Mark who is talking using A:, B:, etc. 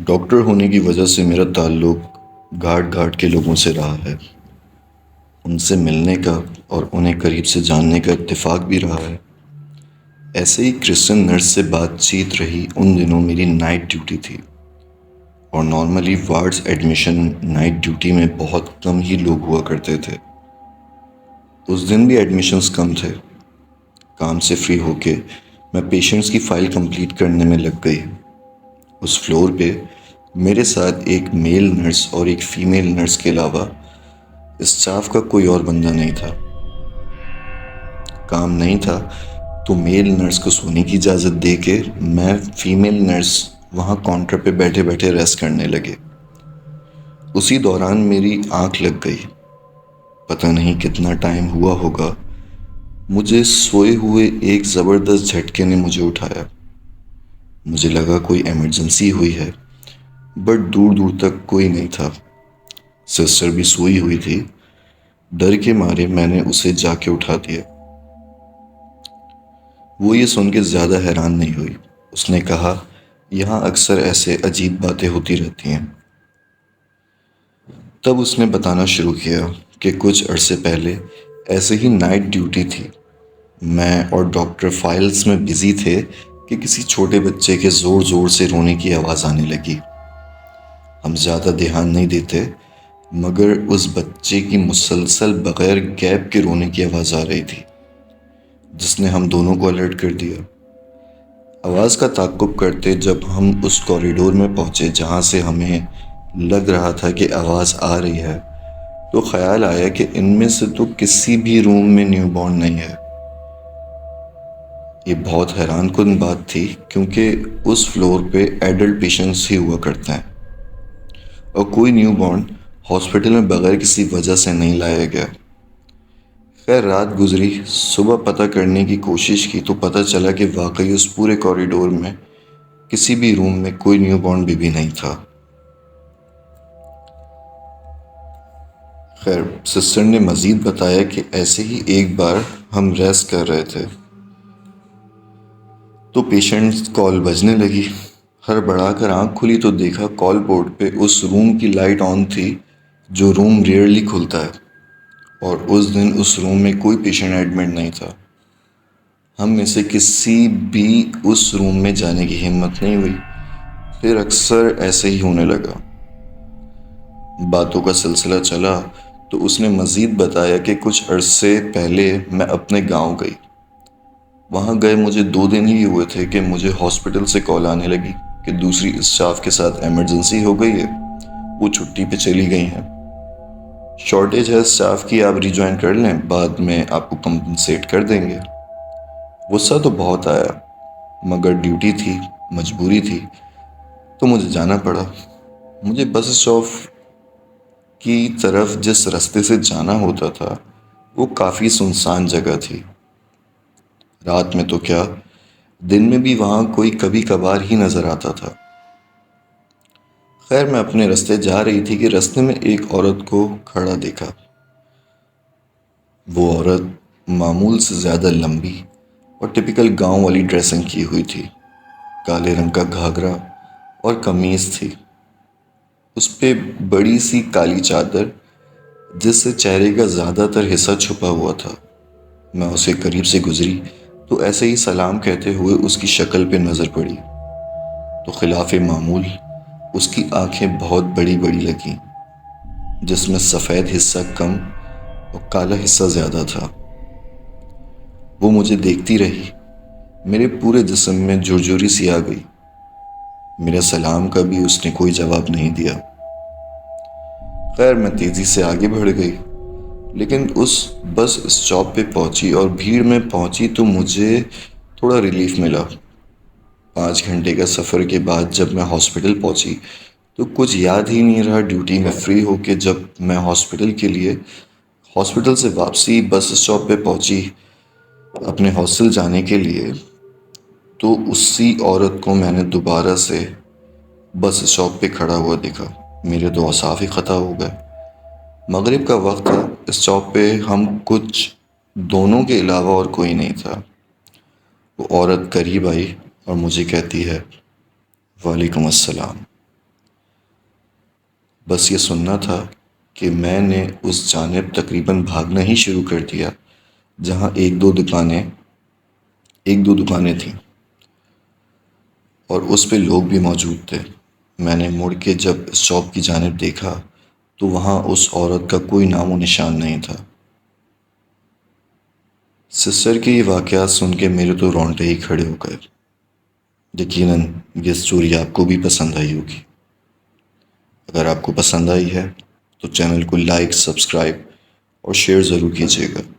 A: Doctor ہونے کی وجہ سے میرا تعلق گھاٹ گھاٹ کے لوگوں سے رہا ہے۔ ان سے ملنے کا اور انہیں قریب سے جاننے کا اتفاق بھی رہا ہے۔ ایسے ہی کرسچن نرس سے بات چیت رہی۔ ان دنوں میری نائٹ ڈیوٹی تھی اور normally wards admission night duty میں بہت کم ہی لوگ ہوا کرتے تھے۔ اس دن بھی ایڈمیشنز کم تھے۔ کام سے فری ہو کے میں پیشنٹس کی فائل کمپلیٹ کرنے میں لگ گئی۔ اس فلور پہ میرے ساتھ ایک میل نرس اور ایک فیمیل نرس کے علاوہ اسٹاف کا کوئی اور بندہ نہیں تھا۔ کام نہیں تھا تو میل نرس کو سونے کی اجازت دے کے میں فیمیل نرس وہاں کاؤنٹر پہ بیٹھے بیٹھے ریسٹ کرنے لگے۔ اسی دوران میری آنکھ لگ گئی۔ پتہ نہیں کتنا ٹائم ہوا ہوگا، مجھے سوئے ہوئے ایک زبردست جھٹکے نے مجھے اٹھایا۔ مجھے لگا کوئی ایمرجنسی ہوئی ہے، بٹ دور دور تک کوئی نہیں تھا۔ سسٹر بھی سوئی ہوئی تھی۔ ڈر کے مارے میں نے اسے جا کے اٹھا دیا۔ وہ یہ سن کے زیادہ حیران نہیں ہوئی۔ اس نے کہا، یہاں اکثر ایسے عجیب باتیں ہوتی رہتی ہیں۔ تب اس نے بتانا شروع کیا کہ کچھ عرصے پہلے ایسے ہی نائٹ ڈیوٹی تھی۔ میں اور ڈاکٹر فائلز میں بزی تھے کہ کسی چھوٹے بچے کے زور زور سے رونے کی آواز آنے لگی۔ ہم زیادہ دھیان نہیں دیتے، مگر اس بچے کی مسلسل بغیر گیپ کے رونے کی آواز آ رہی تھی، جس نے ہم دونوں کو الرٹ کر دیا۔ آواز کا تعقب کرتے جب ہم اس کوریڈور میں پہنچے جہاں سے ہمیں لگ رہا تھا کہ آواز آ رہی ہے، تو خیال آیا کہ ان میں سے تو کسی بھی روم میں نیو بورن نہیں ہے۔ یہ بہت حیران کن بات تھی کیونکہ اس فلور پہ ایڈلٹ پیشنٹس ہی ہوا کرتے ہیں اور کوئی نیو بورن ہاسپٹل میں بغیر کسی وجہ سے نہیں لایا گیا۔ خیر رات گزری، صبح پتہ کرنے کی کوشش کی تو پتہ چلا کہ واقعی اس پورے کوریڈور میں کسی بھی روم میں کوئی نیو بورن بیبی نہیں تھا۔ خیر سسٹر نے مزید بتایا کہ ایسے ہی ایک بار ہم ریسٹ کر رہے تھے تو پیشنٹس کال بجنے لگی۔ ہڑبڑا کر آنکھ کھلی تو دیکھا کال بورڈ پہ اس روم کی لائٹ آن تھی جو روم ریئرلی کھلتا ہے، اور اس دن اس روم میں کوئی پیشنٹ ایڈمٹ نہیں تھا۔ ہم میں سے کسی بھی اس روم میں جانے کی ہمت نہیں ہوئی۔ پھر اکثر ایسے ہی ہونے لگا۔ باتوں کا سلسلہ چلا تو اس نے مزید بتایا کہ کچھ عرصے پہلے میں اپنے گاؤں گئی۔ وہاں گئے مجھے 2 دن ہی ہوئے تھے کہ مجھے ہاسپٹل سے کال آنے لگی کہ دوسری اسٹاف کے ساتھ ایمرجنسی ہو گئی ہے، وہ چھٹی پہ چلی گئی ہیں، شارٹیج ہے اسٹاف کی، آپ ری جوائن کر لیں، بعد میں آپ کو کمپنسیٹ کر دیں گے۔ غصہ تو بہت آیا، مگر ڈیوٹی تھی، مجبوری تھی، تو مجھے جانا پڑا۔ مجھے بس اسٹاپ کی طرف جس راستے سے جانا ہوتا تھا وہ کافی سنسان جگہ تھی۔ رات میں تو کیا، دن میں بھی وہاں کوئی کبھی کبھار ہی نظر آتا تھا۔ خیر میں اپنے راستے جا رہی تھی کہ راستے میں ایک عورت کو کھڑا دیکھا۔ وہ عورت معمول سے زیادہ لمبی اور ٹپیکل گاؤں والی ڈریسنگ کی ہوئی تھی۔ کالے رنگ کا گھاگھرا اور قمیض تھی، اس پہ بڑی سی کالی چادر جس سے چہرے کا زیادہ تر حصہ چھپا ہوا تھا۔ میں اسے قریب سے گزری تو ایسے ہی سلام کہتے ہوئے اس کی شکل پہ نظر پڑی تو خلاف معمول اس کی آنکھیں بہت بڑی بڑی لگیں، جس میں سفید حصہ کم اور کالا حصہ زیادہ تھا۔ وہ مجھے دیکھتی رہی، میرے پورے جسم میں جھرجھری سی آ گئی۔ میرے سلام کا بھی اس نے کوئی جواب نہیں دیا۔ خیر میں تیزی سے آگے بڑھ گئی، لیکن اس بس اسٹاپ پہ پہنچی اور بھیڑ میں پہنچی تو مجھے تھوڑا ریلیف ملا۔ 5 گھنٹے کا سفر کے بعد جب میں ہاسپٹل پہنچی تو کچھ یاد ہی نہیں رہا۔ ڈیوٹی میں فری ہو کے جب میں ہاسپٹل سے واپسی بس اسٹاپ پہ پہنچی اپنے ہاسٹل جانے کے لیے، تو اسی عورت کو میں نے دوبارہ سے بس اسٹاپ پہ کھڑا ہوا دیکھا۔ میرے تو اعصاب ہی خطا ہو گئے۔ مغرب کا وقت تھا، اسٹاپ پہ ہم کچھ دونوں کے علاوہ اور کوئی نہیں تھا۔ وہ عورت قریب آئی اور مجھے کہتی ہے، وعلیکم السلام۔ بس یہ سننا تھا کہ میں نے اس جانب تقریباً بھاگنا ہی شروع کر دیا جہاں ایک دو دکانیں تھیں اور اس پہ لوگ بھی موجود تھے۔ میں نے مڑ کے جب اس شاپ کی جانب دیکھا تو وہاں اس عورت کا کوئی نام و نشان نہیں تھا۔ سسٹر کے یہ واقعات سن کے میرے تو رونگٹے ہی کھڑے ہو گئے۔ یقیناً یہ سٹوری آپ کو بھی پسند آئی ہوگی۔ اگر آپ کو پسند آئی ہے تو چینل کو لائک، سبسکرائب اور شیئر ضرور کیجیے گا۔